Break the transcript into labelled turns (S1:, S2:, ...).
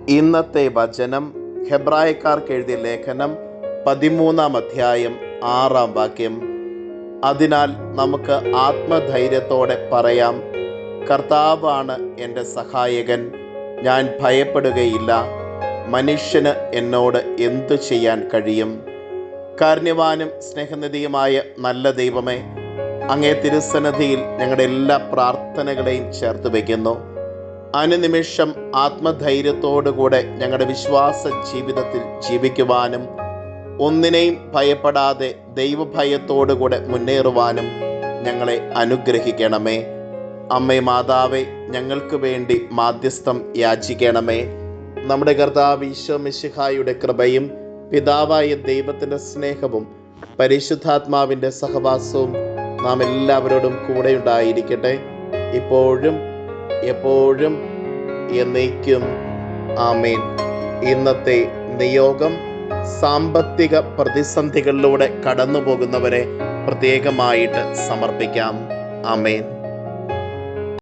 S1: ഇന്നത്തെ വചനം ഹെബ്രായക്കാർക്ക് എഴുതിയ ലേഖനം 13-ാം അധ്യായം 6-ാം വാക്യം. അതിനാൽ നമുക്ക് ആത്മധൈര്യത്തോടെ പറയാം, കർത്താവാണ് എൻ്റെ സഹായകൻ, ഞാൻ ഭയപ്പെടുകയില്ല. മനുഷ്യന് എന്നോട് എന്തു ചെയ്യാൻ കഴിയും? കാരുണ്യവാനും സ്നേഹനിധിയുമായ നല്ല ദൈവമേ, അങ്ങേ തിരുസന്നിധിയിൽ ഞങ്ങളുടെ എല്ലാ പ്രാർത്ഥനകളെയും ചേർത്ത് വയ്ക്കുന്നു. അനുനിമിഷം ആത്മധൈര്യത്തോടുകൂടെ ഞങ്ങളുടെ വിശ്വാസ ജീവിതത്തിൽ ജീവിക്കുവാനും ഒന്നിനെയും ഭയപ്പെടാതെ ദൈവഭയത്തോടുകൂടെ മുന്നേറുവാനും ഞങ്ങളെ അനുഗ്രഹിക്കണമേ. അമ്മേ മാതാവേ, ഞങ്ങൾക്ക് വേണ്ടി മാധ്യസ്ഥം യാചിക്കണമേ. നമ്മുടെ കർത്താവ് ഈശോ മിശിഹായുടെ കൃപയും പിതാവായ ദൈവത്തിൻ്റെ സ്നേഹവും പരിശുദ്ധാത്മാവിൻ്റെ സഹവാസവും നാം എല്ലാവരോടും കൂടെ ഉണ്ടായിരിക്കട്ടെ, ഇപ്പോഴും എപ്പോഴും എന്നേക്കും. ആമേൻ. ഇന്നത്തെ നിയോഗം സാമ്പത്തിക പ്രതിസന്ധികളിലൂടെ കടന്നു പോകുന്നവരെ പ്രത്യേകമായിട്ട് സമർപ്പിക്കാം. ആമേൻ.